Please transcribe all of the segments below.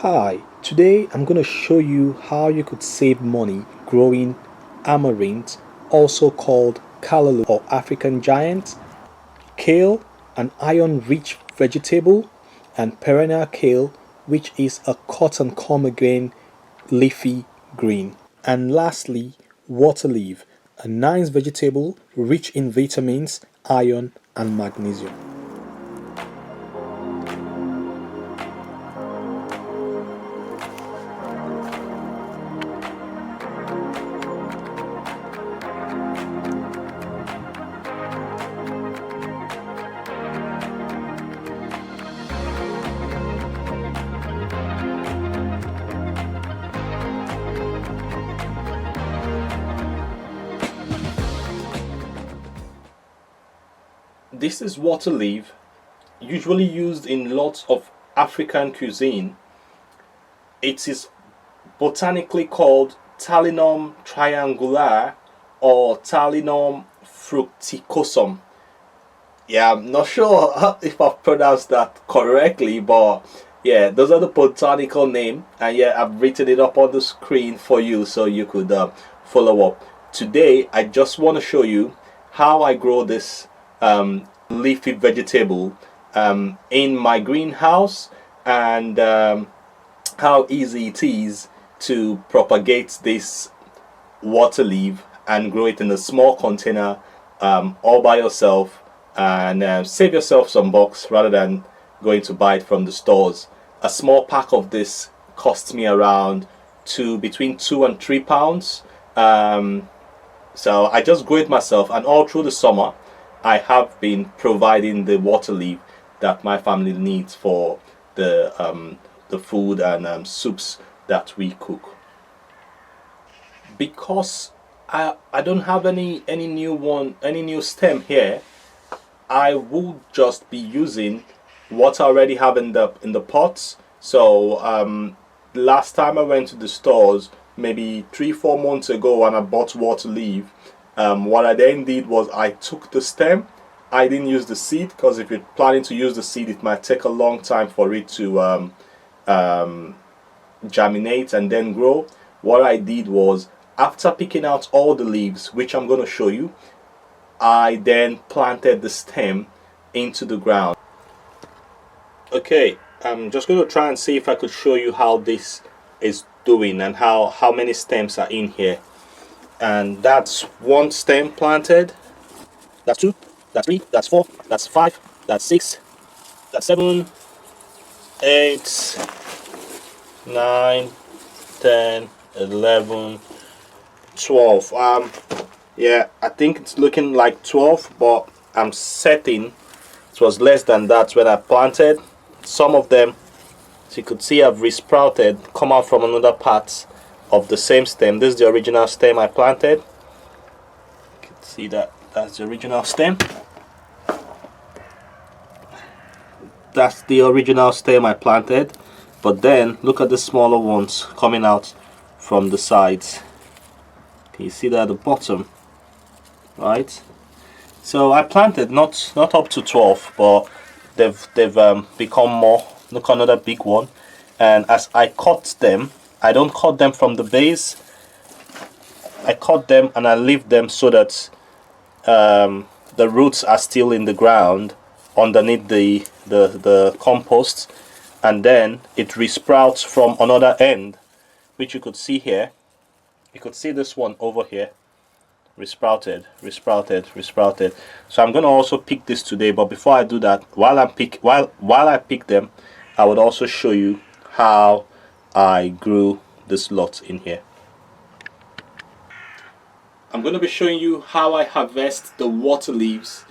Hi, today I'm going to show you how you could save money growing amaranth, also called Callaloo or African giant, kale, an iron-rich vegetable, and perennial kale, which is a cotton common leafy green. And lastly, waterleaf, a nice vegetable rich in vitamins, iron, and magnesium. This is water leaf, usually used in lots of African cuisine. It is botanically called Talinum triangulare or Talinum fructicosum. Yeah, I'm not sure if I've pronounced that correctly, but yeah, those are the botanical name, and yeah, I've written it up on the screen for you so you could follow up. Today, I just want to show you how I grow this leafy vegetable in my greenhouse, and how easy it is to propagate this water leaf and grow it in a small container all by yourself, and save yourself some bucks rather than going to buy it from the stores. A small pack of this costs me around between £2 and £3. So I just grow it myself, and all through the summer I have been providing the water leaf that my family needs for the food and soups that we cook. Because I don't have any new stem here, I will just be using what I already have in the pots. So last time I went to the stores, maybe 3-4 months ago, and I bought water leaf, what I then did was I took the stem. I didn't use the seed, because if you're planning to use the seed, it might take a long time for it to germinate and then grow. What I did was, after picking out all the leaves, which I'm going to show you, I then planted the stem into the ground. Okay, I'm just going to try and see if I could show you how this is doing and how many stems are in here. And that's one stem planted, that's two, that's three, that's four, that's five, that's six, that's 7, 8, 9, 10, 11, 12. Yeah, I think it's looking like 12, but I'm setting it was less than that when I planted. Some of them, as you could see, have resprouted, come out from another part of the same stem. This is the original stem I planted. You can see that's the original stem. That's the original stem I planted. But then look at the smaller ones coming out from the sides. Can you see that at the bottom? Right. So I planted not up to 12, but they've become more. Look, another big one. And as I cut them, I don't cut them from the base. I cut them and I leave them so that the roots are still in the ground underneath the compost, and then it resprouts from another end, which you could see here. You could see this one over here, resprouted. So I'm going to also pick this today, but before I do that, while I pick them, I would also show you how I grew this lot in here. I'm going to be showing you how I harvest the water leaves,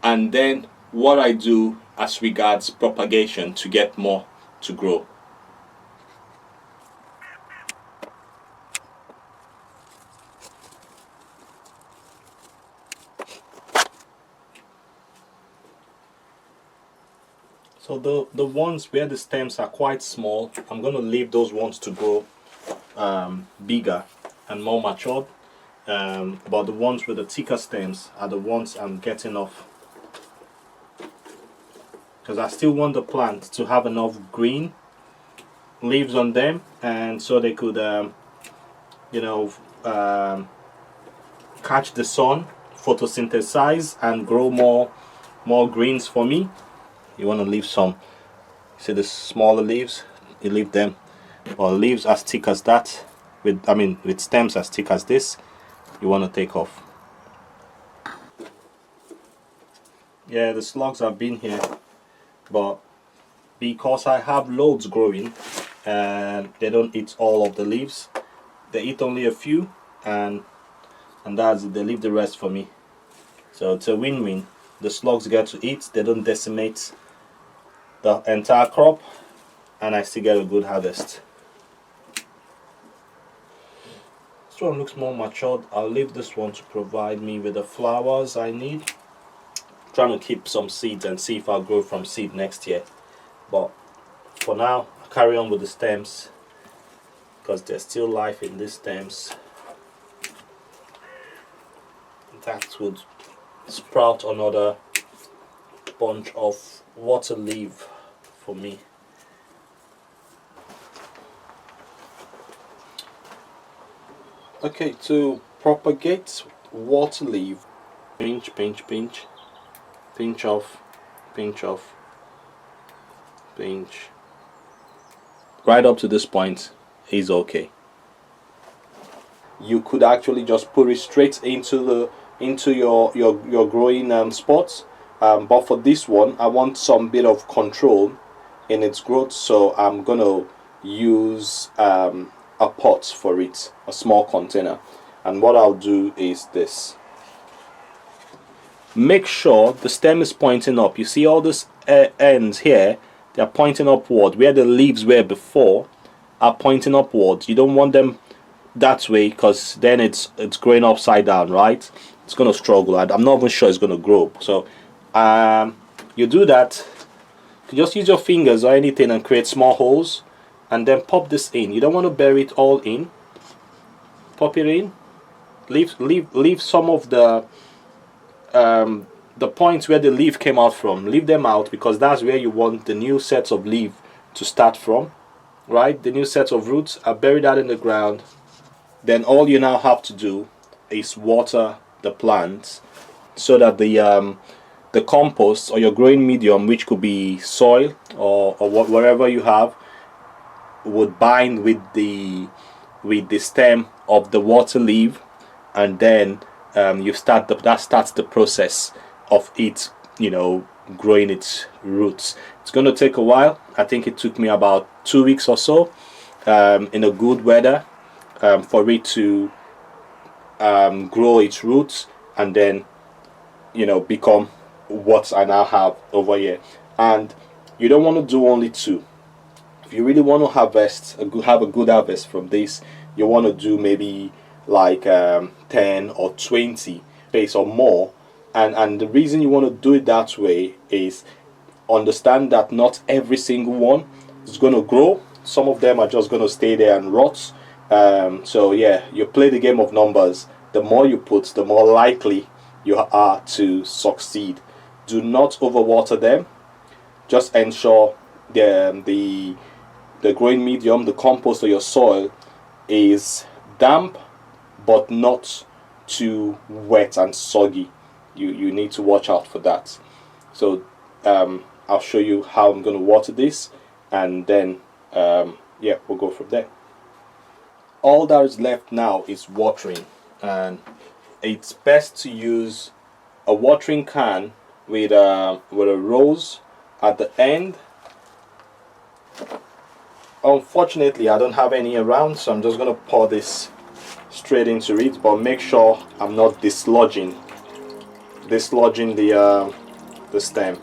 and then what I do as regards propagation to get more to grow. So the ones where the stems are quite small, I'm going to leave those ones to grow bigger and more matured. But the ones with the thicker stems are the ones I'm getting off, because I still want the plant to have enough green leaves on them, and so they could you know catch the sun, photosynthesize, and grow more greens for me. You want to leave some, see the smaller leaves, you leave them, or leaves as thick as that, with stems as thick as this, you want to take off. Yeah, the slugs have been here, but because I have loads growing and they don't eat all of the leaves, they eat only a few, and that's it. They leave the rest for me. So it's a win-win. The slugs get to eat, they don't decimate the entire crop, and I still get a good harvest. This one looks more matured. I'll leave this one to provide me with the flowers I need. I'm trying to keep some seeds and see if I'll grow from seed next year. But for now, I'll carry on with the stems because there's still life in these stems. That would sprout another bunch of water leaf for me. Okay, to propagate water leaf, pinch, pinch, pinch, pinch off, pinch off, pinch. Right up to this point is okay. You could actually just put it straight into your growing spots, but for this one I want some bit of control in its growth, so I'm gonna use a pot for it, a small container. And what I'll do is this: make sure the stem is pointing up. You see all these ends here, they're pointing upward. Where the leaves were before are pointing upwards. You don't want them that way, because then it's growing upside down, right? It's gonna struggle. I'm not even sure it's gonna grow. So you do that. You just use your fingers or anything and create small holes, and then pop this in. You don't want to bury it all in. Pop it in. Leave some of the points where the leaf came out from. Leave them out, because that's where you want the new sets of leaf to start from, right? The new sets of roots. I bury that in the ground. Then all you now have to do is water the plants so that the compost or your growing medium, which could be soil or whatever you have, would bind with the stem of the water leaf, and then that starts the process of it, growing its roots. It's going to take a while. I think it took me about 2 weeks or so in a good weather for it to grow its roots, and then become what I now have over here. And you don't want to do only 2. If you really want to have a good harvest from this, you want to do maybe like 10 or 20 space or more. And the reason you want to do it that way is understand that not every single one is going to grow. Some of them are just going to stay there and rot. So yeah, you play the game of numbers. The more you put, the more likely you are to succeed. Do not overwater them. Just ensure the growing medium, the compost or your soil, is damp but not too wet and soggy. You need to watch out for that. So I'll show you how I'm going to water this, and then yeah, we'll go from there. All that is left now is watering, and it's best to use a watering can with a rose at the end. Unfortunately, I don't have any around, so I'm just going to pour this straight into it, but make sure I'm not dislodging the stem.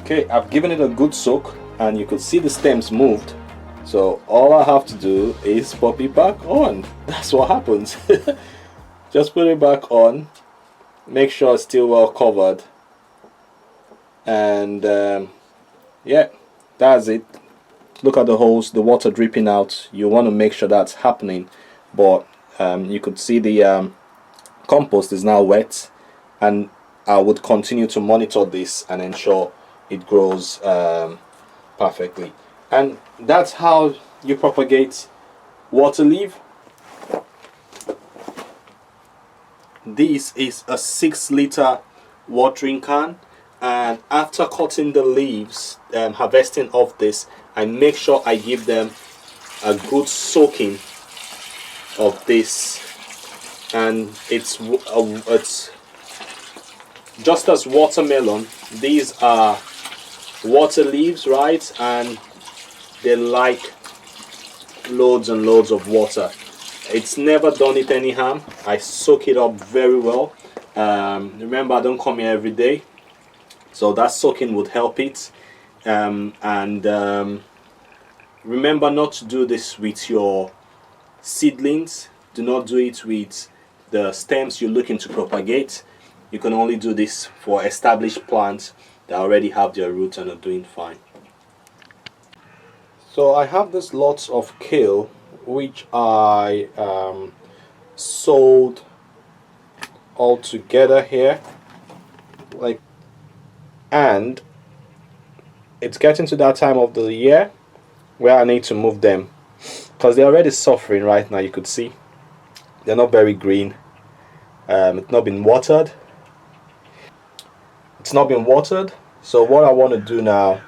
Okay, I've given it a good soak, and you could see the stems moved. So all I have to do is pop it back on. That's what happens. Just put it back on, make sure it's still well covered, and yeah, that's it. Look at the holes, the water dripping out. You want to make sure that's happening. but you could see the compost is now wet, and I would continue to monitor this and ensure it grows perfectly. And that's how you propagate water leaf. This is a 6-liter watering can, and after cutting the leaves, harvesting of this, I make sure I give them a good soaking of this, and it's just as watermelon. These are water leaves, right? And they like loads and loads of water. It's never done it any harm. I soak it up very well. Remember, I don't come here every day, so that soaking would help it. Remember not to do this with your seedlings. Do not do it with the stems you're looking to propagate. You can only do this for established plants that already have their roots and are doing fine. So I have this lots of kale which I sowed all together here, like, and it's getting to that time of the year where I need to move them because they're already suffering right now. You could see they're not very green. It's not been watered. So what I want to do now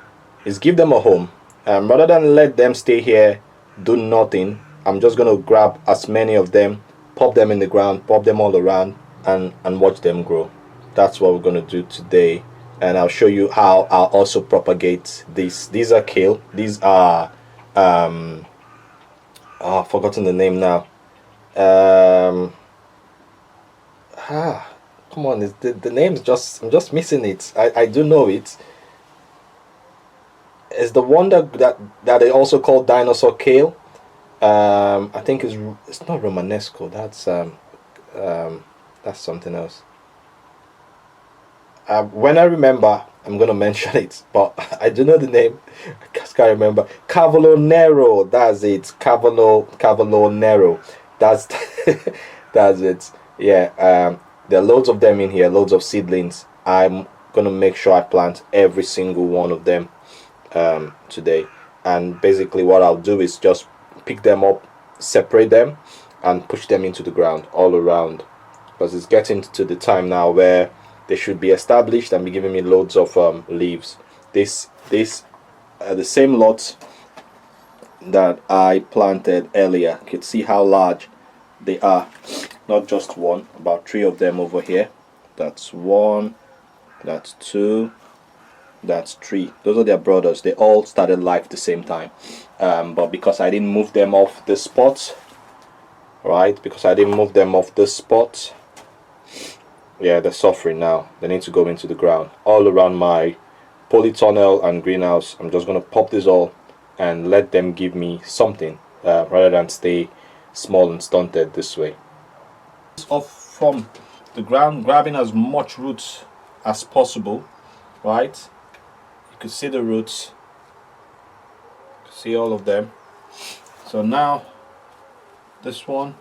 is give them a home. Rather than let them stay here do nothing, I'm just going to grab as many of them, pop them in the ground, pop them all around, and watch them grow. That's what we're going to do today, and I'll show you how I'll also propagate these. These are kale. These are I've forgotten the name now. Come on, the name's just, I'm just missing it. I do know it. It's the one that they also call dinosaur kale. I think it's not Romanesco. That's something else. When I remember, I'm gonna mention it, but I do know the name. I just can't remember. Callaloo Nero. That's it. Callaloo Nero. That's that's it. Yeah. There are loads of them in here. Loads of seedlings. I'm gonna make sure I plant every single one of them today. And basically, what I'll do is just pick them up, separate them, and push them into the ground all around, because it's getting to the time now where they should be established and be giving me loads of leaves. This the same lot that I planted earlier. You can see how large they are. Not just one, about 3 of them over here. That's 1, that's 2, that's 3. Those are their brothers. They all started life the same time, but because I didn't move them off the spot, right? Because I didn't move them off the spot, yeah, they're suffering now. They need to go into the ground all around my polytunnel and greenhouse. I'm just gonna pop this all and let them give me something, rather than stay small and stunted this way. Off from the ground, grabbing as much roots as possible, right? You can see the roots, see all of them. So now this one,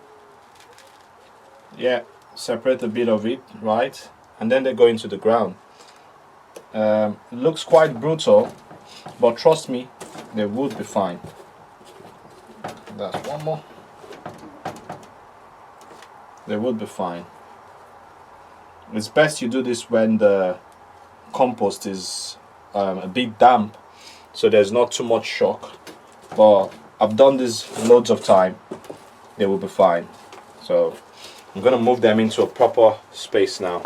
yeah, separate a bit of it, right? And then they go into the ground. It looks quite brutal, but trust me, they would be fine. That's one more. They would be fine. It's best you do this when the compost is a bit damp, so there's not too much shock. But I've done this loads of time. They will be fine. So I'm gonna move them into a proper space now.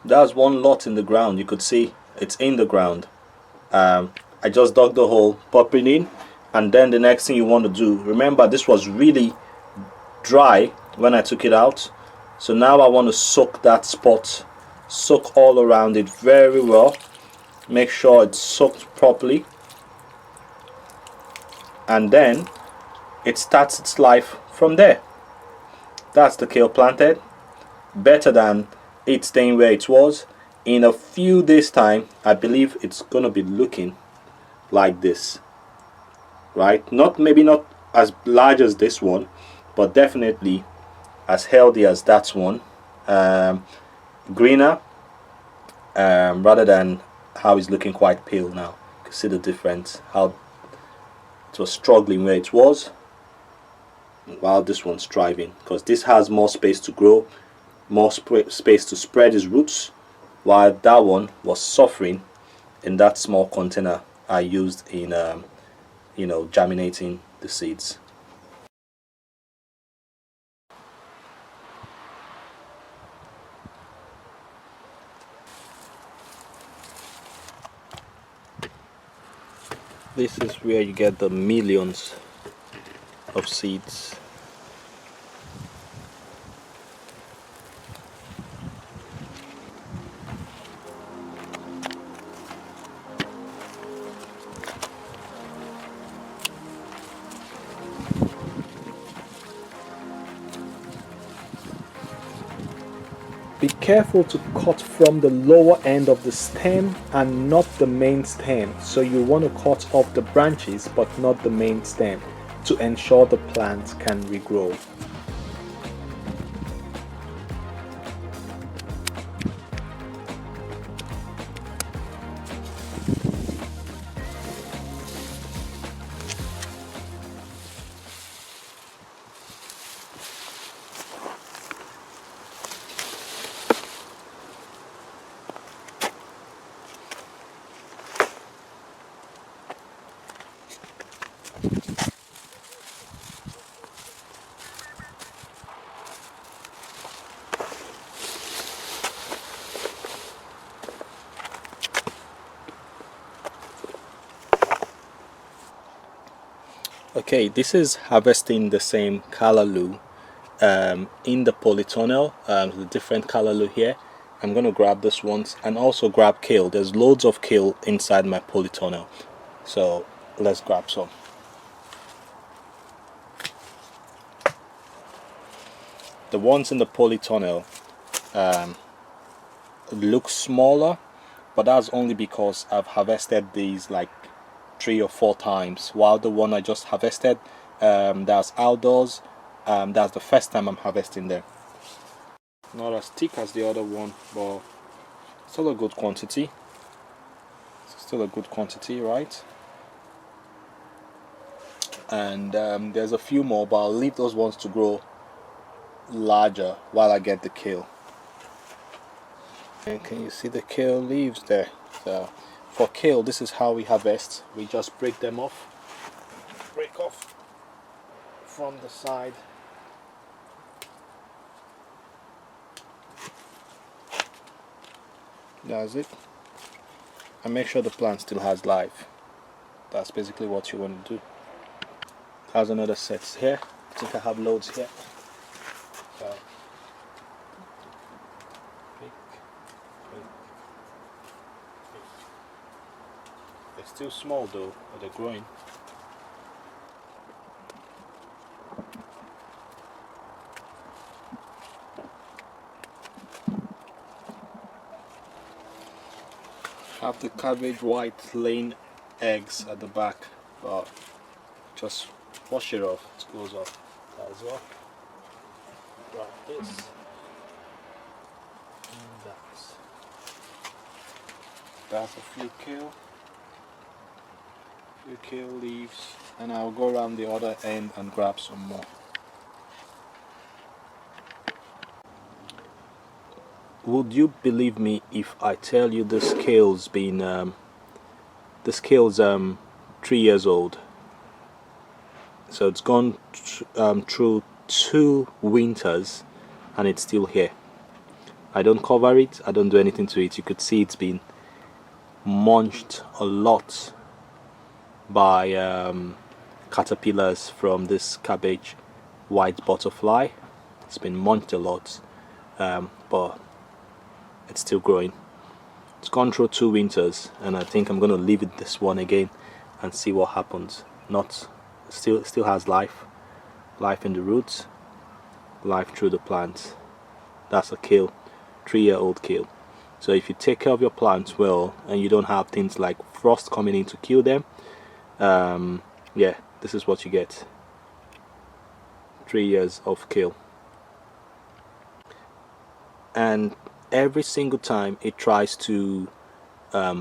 That's one lot in the ground. You could see it's in the ground. I just dug the hole, pop it in, and then the next thing you want to do, remember this was really dry when I took it out, so now I want to soak that spot, soak all around it very well, make sure it's soaked properly, and then it starts its life from there. That's the kale planted. Better than it staying where it was. In a few days time, I believe it's gonna be looking like this. right? Maybe not as large as this one, but definitely as healthy as that one. Greener, rather than how it's looking quite pale now. You can see the difference, how it was struggling where it was, while this one's thriving, because this has more space to grow, more space to spread its roots, while that one was suffering in that small container I used in germinating the seeds. This is where you get the millions of seeds. Be careful to cut from the lower end of the stem and not the main stem. So you want to cut off the branches but not the main stem to ensure the plant can regrow. Okay, this is harvesting the same Callaloo in the polytunnel, the different Callaloo here. I'm going to grab this once and also grab kale. There's loads of kale inside my polytunnel, so let's grab some. The ones in the polytunnel look smaller, but that's only because I've harvested these like 3 or 4 times, while the one I just harvested, that's outdoors. That's the first time I'm harvesting them. Not as thick as the other one, but still a good quantity. Still a good quantity, right? And there's a few more, but I'll leave those ones to grow larger while I get the kale. And can you see the kale leaves there? So for kale, this is how we harvest. We just break them off. Break off from the side. That's it. And make sure the plant still has life. That's basically what you want to do. There's another set here. I think I have loads here. So they're still small though, but they're growing. Have the cabbage white laying eggs at the back, but just wash it off, it goes off as well. Like this. And that's a few kale leaves, and I'll go around the other end and grab some more. Would you believe me if I tell you this kale's 3 years old? So it's gone through 2 winters and it's still here. I don't cover it, I don't do anything to it. You could see it's been munched a lot by caterpillars from this cabbage white butterfly. It's been munched a lot, but it's still growing. It's gone through 2 winters, and I think I'm going to leave it this one again and see what happens. Still has life in the roots, life through the plants. That's a kale, 3-year-old kale. So if you take care of your plants well and you don't have things like frost coming in to kill them, yeah, this is what you get. 3 years of kale. And every single time it tries to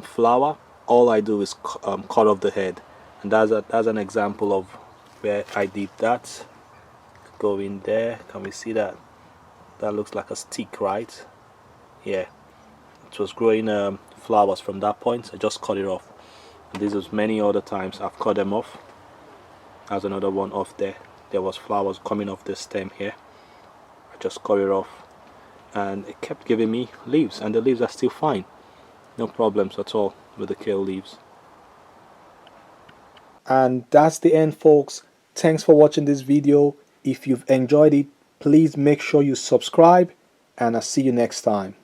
flower, all I do is cut off the head, and that's an example of where I did that. Go in there, can we see that? That looks like a stick, right? Yeah, it was growing flowers from that point. I just cut it off. And this is many other times I've cut them off. There's another one off there. There was flowers coming off the stem here. I just cut it off, and it kept giving me leaves, and the leaves are still fine. No problems at all with the kale leaves. And that's the end, folks. Thanks for watching this video. If you've enjoyed it, please make sure you subscribe, and I'll see you next time.